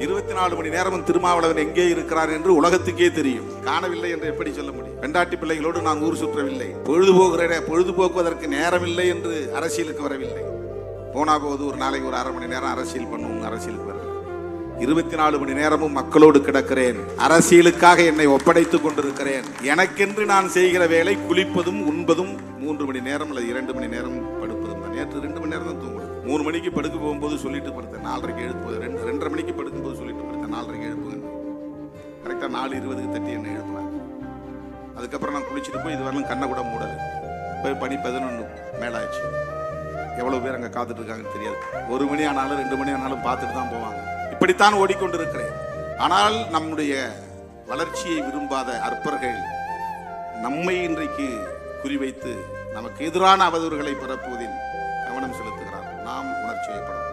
24 மணி நேரமும் திருமாவளவன் எங்கே இருக்கிறார் என்று உலகத்துக்கே தெரியும். காணவில்லை என்று எப்படி சொல்ல முடியும்? பெண்டாட்டி பிள்ளைகளோடு நான் ஊர் சுற்றவில்லை, பொழுதுபோக்குவதற்கு நேரமில்லை என்று அரசியலுக்கு வரவில்லை. போனா போது ஒரு நாளைக்கு ஒரு 1/2 மணி நேரம் அரசியல் பண்ணுவோம், அரசியலுக்கு வரவில்லை. 24 மணி நேரமும் மக்களோடு கிடக்கிறேன். அரசியலுக்காக என்னை ஒப்படைத்துக் கொண்டிருக்கிறேன். எனக்கென்று நான் செய்கிற வேலை குளிப்பதும் உண்பதும் 3 மணி நேரம் அல்லது 2 மணி நேரம் படுப்பதும் தான். நேற்று 2 மணி நேரம் தான் தூங்கணும். 3 மணிக்கு படுக்க போகும்போது சொல்லிட்டு படுத்தேன், 4:30 எழுப்புவது. 2:30 மணிக்கு படுக்கும்போது சொல்லிட்டு படுத்தேன், 4:30 எழுப்புங்க. கரெக்டாக 4:20 தட்டி என்ன எழுப்புனாங்க. அதுக்கப்புறம் நான் குளிச்சுட்டு போய் இதுவரையிலும் கண்ணை கூட மூடலை. போய் பணி 11 மேலாச்சு. எவ்வளவு பேர் அங்கே காத்துட்டு இருக்காங்கன்னு தெரியாது. 1 மணி ஆனாலும் 2 மணி ஆனாலும் பார்த்துட்டு தான் போவாங்க. இப்படித்தான் ஓடிக்கொண்டிருக்கிறேன். ஆனால் நம்முடைய வளர்ச்சியை விரும்பாத அற்பர்கள் நம்மை இன்றைக்கு குறிவைத்து நமக்கு எதிரான அவதூறுகளை பரப்புவதில் கவனம் செலுத்துகிறார். நாம் உணர்ச்சி வயப்படும்.